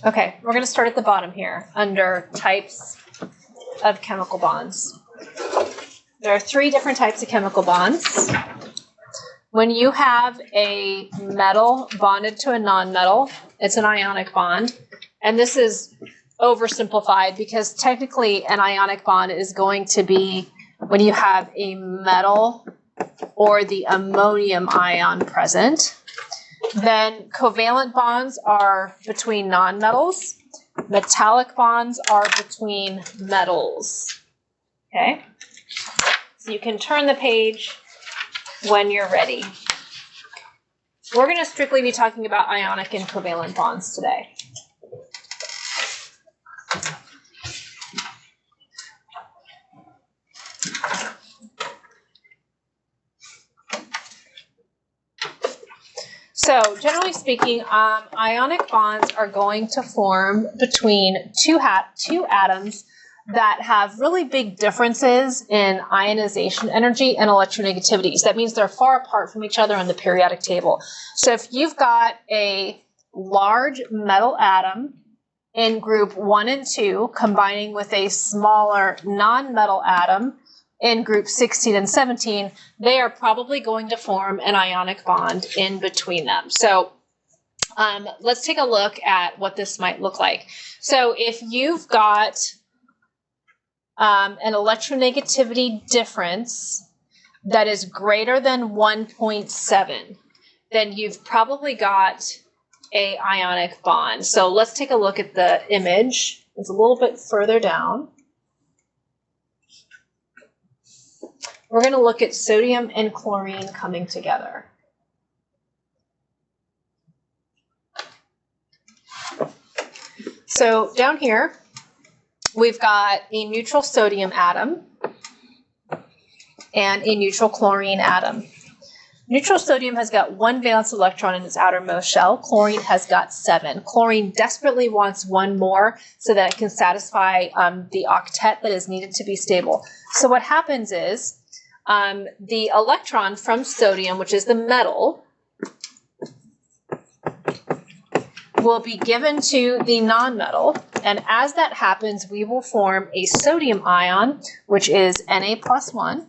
Okay, we're going to start at the bottom here under types of chemical bonds. There are 3 different types of chemical bonds. When you have a metal bonded to a nonmetal, it's an ionic bond. And this is oversimplified because technically an ionic bond is going to be when you have a metal or the ammonium ion present. Then covalent bonds are between nonmetals. Metallic bonds are between metals. Okay? So you can turn the page when you're ready. We're going to strictly be talking about ionic and covalent bonds today. So, generally speaking, ionic bonds are going to form between two atoms that have really big differences in ionization energy and electronegativity. So that means they're far apart from each other on the periodic table. So if you've got a large metal atom in group 1 and 2 combining with a smaller non-metal atom in group 16 and 17, they are probably going to form an ionic bond in between them. So let's take a look at what this might look like. So if you've got an electronegativity difference that is greater than 1.7, then you've probably got an ionic bond. So let's take a look at the image. It's a little bit further down. We're going to look at sodium and chlorine coming together. So down here, we've got a neutral sodium atom and a neutral chlorine atom. Neutral sodium has got 1 valence electron in its outermost shell. Chlorine has got 7. Chlorine desperately wants 1 more so that it can satisfy the octet that is needed to be stable. So what happens is the electron from sodium, which is the metal, will be given to the nonmetal, and as that happens, we will form a sodium ion, which is Na+1,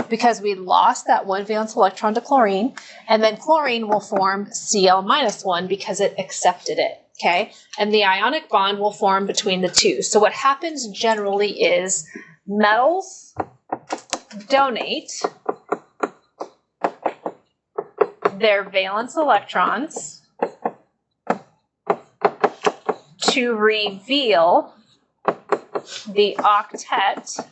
because we lost that 1 valence electron to chlorine, and then chlorine will form Cl-1 because it accepted it, okay? And the ionic bond will form between the two. So what happens generally is metals donate their valence electrons to reveal the octet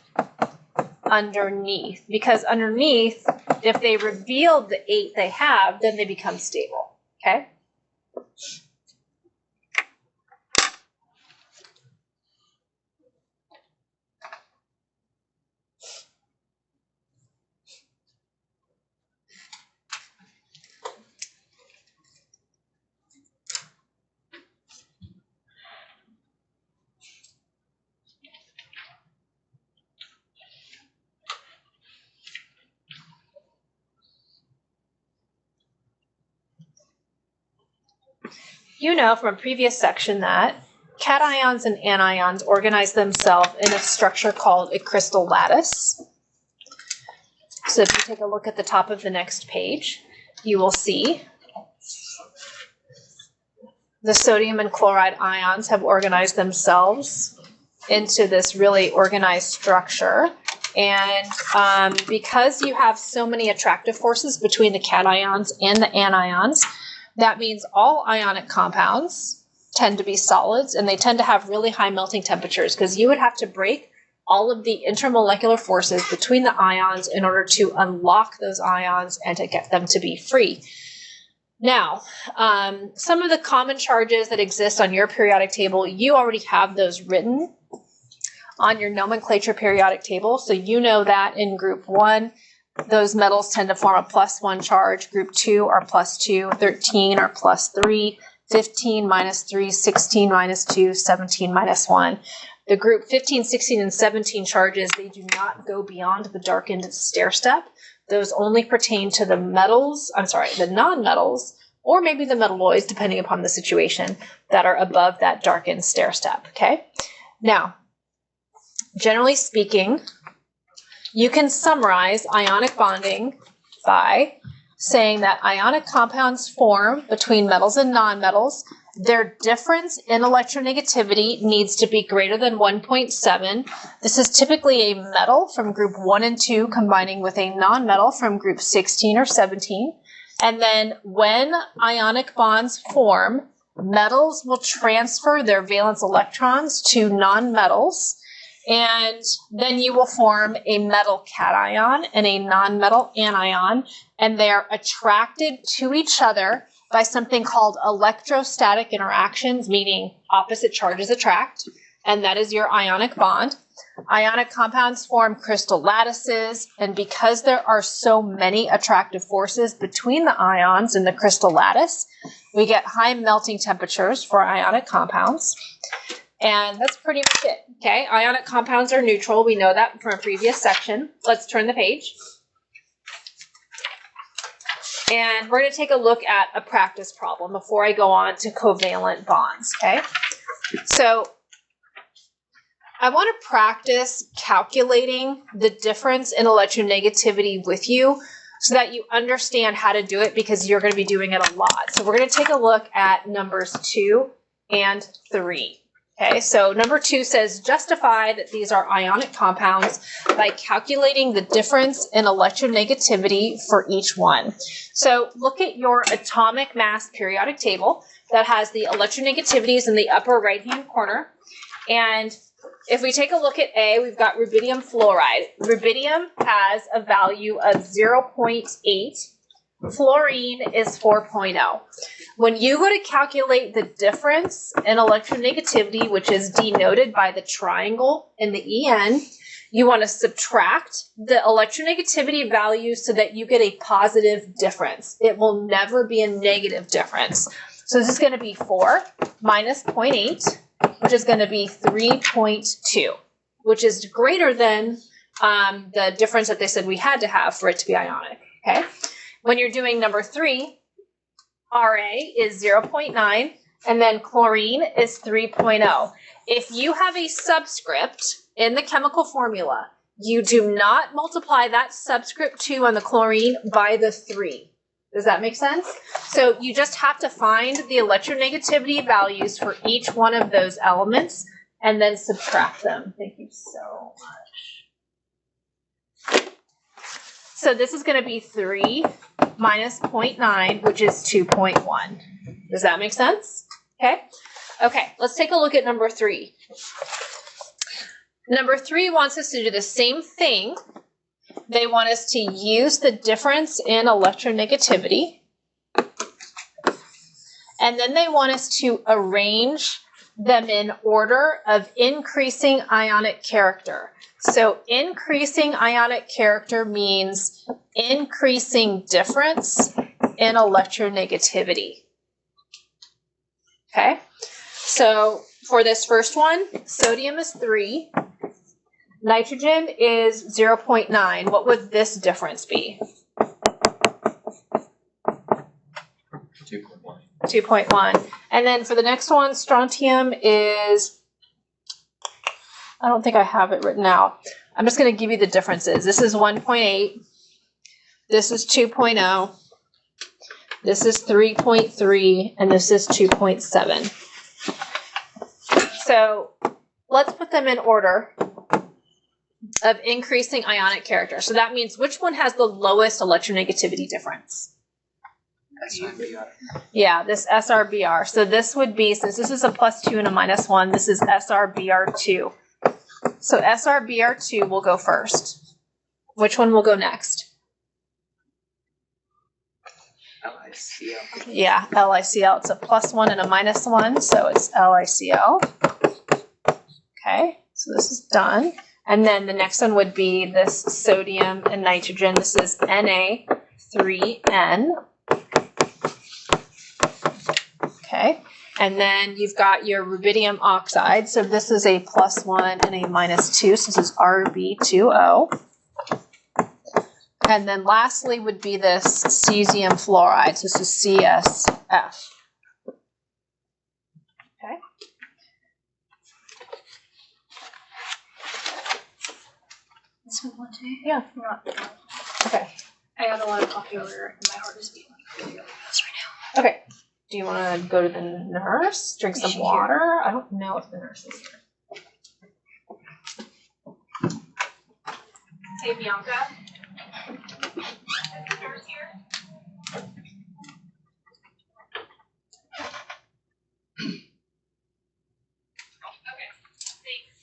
underneath, because underneath, if they reveal the 8 they have, then they become stable, okay? You know from a previous section that cations and anions organize themselves in a structure called a crystal lattice. So if you take a look at the top of the next page, you will see the sodium and chloride ions have organized themselves into this really organized structure. And because you have so many attractive forces between the cations and the anions, that means all ionic compounds tend to be solids, and they tend to have really high melting temperatures because you would have to break all of the intermolecular forces between the ions in order to unlock those ions and to get them to be free. Now, some of the common charges that exist on your periodic table, you already have those written on your nomenclature periodic table. So you know that in group 1, those metals tend to form a +1 charge. Group 2 are +2, 13 are +3, 15 -3, 16 -2, 17 -1. The group 15, 16, and 17 charges, they do not go beyond the darkened stair step. Those only pertain to the metals, the non-metals or maybe the metalloids, depending upon the situation, that are above that darkened stair step, okay? Now, generally speaking, you can summarize ionic bonding by saying that ionic compounds form between metals and nonmetals. Their difference in electronegativity needs to be greater than 1.7. This is typically a metal from group 1 and 2 combining with a nonmetal from group 16 or 17. And then when ionic bonds form, metals will transfer their valence electrons to nonmetals, and then you will form a metal cation and a nonmetal anion, and they are attracted to each other by something called electrostatic interactions, meaning opposite charges attract, and that is your ionic bond. Ionic compounds form crystal lattices, and because there are so many attractive forces between the ions in the crystal lattice, we get high melting temperatures for ionic compounds. And that's pretty much it, okay? Ionic compounds are neutral. We know that from a previous section. Let's turn the page. And we're going to take a look at a practice problem before I go on to covalent bonds, okay? So I want to practice calculating the difference in electronegativity with you so that you understand how to do it, because you're going to be doing it a lot. So we're going to take a look at numbers 2 and 3. Okay, so number 2 says justify that these are ionic compounds by calculating the difference in electronegativity for each one. So look at your atomic mass periodic table that has the electronegativities in the upper right-hand corner. And if we take a look at A, we've got rubidium fluoride. Rubidium has a value of 0.8. Fluorine is 4.0. When you go to calculate the difference in electronegativity, which is denoted by the triangle in the EN, you want to subtract the electronegativity values so that you get a positive difference. It will never be a negative difference. So this is going to be 4 minus 0.8, which is going to be 3.2, which is greater than the difference that they said we had to have for it to be ionic, okay? When you're doing number 3, Ra is 0.9, and then chlorine is 3.0. If you have a subscript in the chemical formula, you do not multiply that subscript 2 on the chlorine by the 3. Does that make sense? So you just have to find the electronegativity values for each one of those elements and then subtract them. Thank you so much. So this is going to be 3 minus 0.9, which is 2.1. Does that make sense? Okay. Okay, let's take a look at number 3. Number 3 wants us to do the same thing. They want us to use the difference in electronegativity. And then they want us to arrange them in order of increasing ionic character. So increasing ionic character means increasing difference in electronegativity. Okay, so for this first one, sodium is 3, nitrogen is 0.9. What would this difference be? 2.1. 2.1. And then for the next one, strontium is, I don't think I have it written out. I'm just going to give you the differences. This is 1.8. This is 2.0. This is 3.3. And this is 2.7. So let's put them in order of increasing ionic character. So that means which one has the lowest electronegativity difference? SRBR. Yeah, this SRBR. So this would be, since this is a +2 and a -1, this is SRBR2. So SRBR2 will go first. Which one will go next? LiCl. Yeah, LiCl. It's a +1 and a -1, so it's LiCl. Okay, so this is done. And then the next one would be this sodium and nitrogen. This is Na3N. Okay, and then you've got your rubidium oxide. So this is a +1 and a -2. So this is Rb2O. And then lastly would be this cesium fluoride. So this is CSF. Okay. This one want to? Yeah. Not. Okay. I got a lot of coffee over and my heart is beating really fast right Okay. Do you want to go to the nurse? Drink Is some she water? I don't know if the nurse is here. Hey, Bianca. Is the nurse here? Okay, thanks.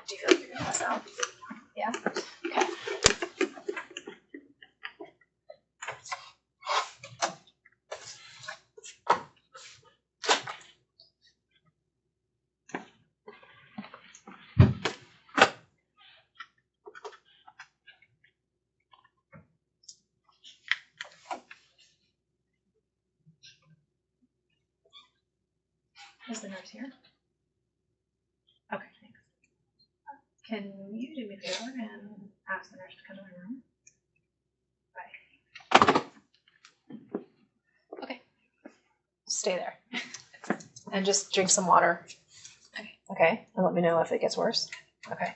Do you feel like you're gonna pass out? Yeah. Okay. Is the nurse here? Okay, thanks. Can you do me a favor and ask the nurse to come to my room? Bye. Okay. Stay there. And just drink some water. Okay. Okay. And let me know if it gets worse. Okay.